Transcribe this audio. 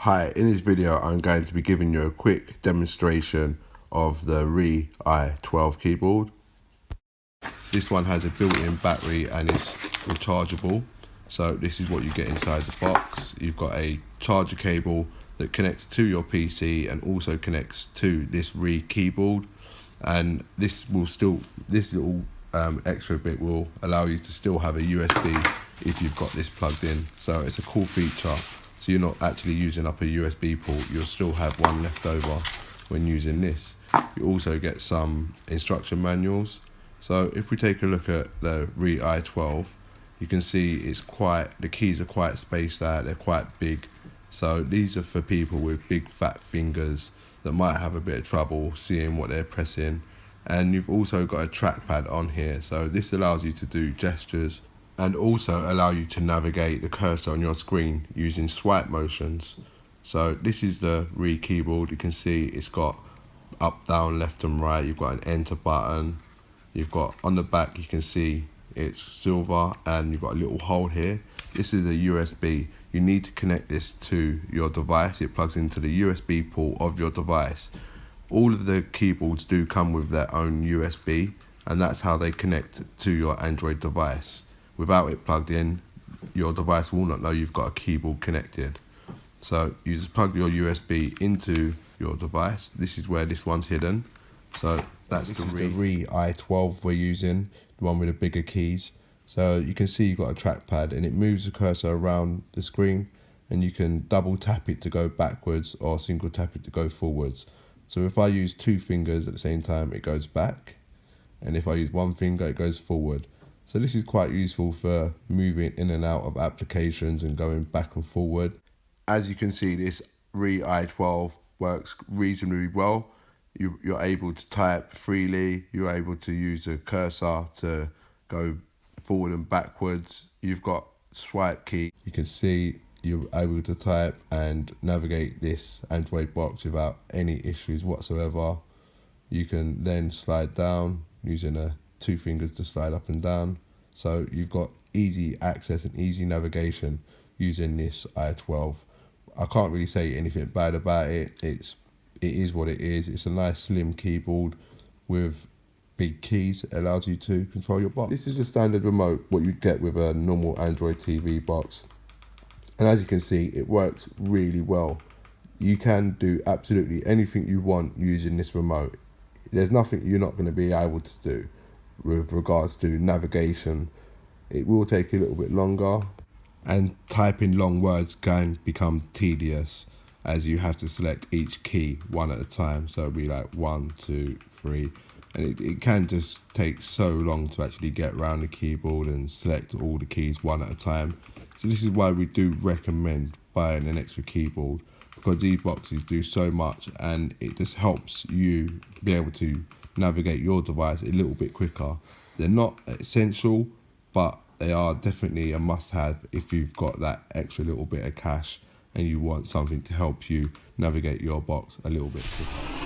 Hi, in this video I'm going to be giving you a quick demonstration of the i12 keyboard. This one has a built-in battery and it's rechargeable. So this is what you get inside the box. You've got a charger cable that connects to your PC and also connects to this keyboard. And this little extra bit will allow you to still have a USB if you've got this plugged in. So it's a cool feature. So you're not actually using up a USB port, you'll still have one left over when using this. You also get some instruction manuals. So if we take a look at the i12, you can see the keys are quite spaced out, they're quite big. So these are for people with big fat fingers that might have a bit of trouble seeing what they're pressing. And you've also got a trackpad on here, so this allows you to do gestures and also allow you to navigate the cursor on your screen using swipe motions. So this is the keyboard. You can see it's got up, down, left and right. You've got an enter button. You've got on the back, you can see it's silver and you've got a little hole here. This is a USB. You need to connect this to your device. It plugs into the USB port of your device. All of the keyboards do come with their own USB, and that's how they connect to your Android device. Without it plugged in, your device will not know you've got a keyboard connected. So you just plug your USB into your device. This is where this one's hidden. So that's the i12 we're using, the one with the bigger keys. So you can see you've got a trackpad and it moves the cursor around the screen, and you can double tap it to go backwards or single tap it to go forwards. So if I use two fingers at the same time, it goes back. And if I use one finger, it goes forward. So this is quite useful for moving in and out of applications and going back and forward. As you can see, this i12 works reasonably well. You're able to type freely. You're able to use a cursor to go forward and backwards. You've got swipe key. You can see you're able to type and navigate this Android box without any issues whatsoever. You can then slide down using two fingers to slide up and down. So you've got easy access and easy navigation using this i12. I can't really say anything bad about it. It is what it is. It's a nice slim keyboard with big keys. It allows you to control your box. This is a standard remote, what you'd get with a normal Android TV box. And as you can see, it works really well. You can do absolutely anything you want using this remote. There's nothing you're not going to be able to do with regards to navigation. It will take a little bit longer, and typing long words can become tedious as you have to select each key one at a time. So it'll be like 1, 2, 3, and it can just take so long to actually get around the keyboard and select all the keys one at a time. So this is why we do recommend buying an extra keyboard, because these boxes do so much and it just helps you be able to navigate your device a little bit quicker. They're not essential, but they are definitely a must-have if you've got that extra little bit of cash and you want something to help you navigate your box a little bit quicker.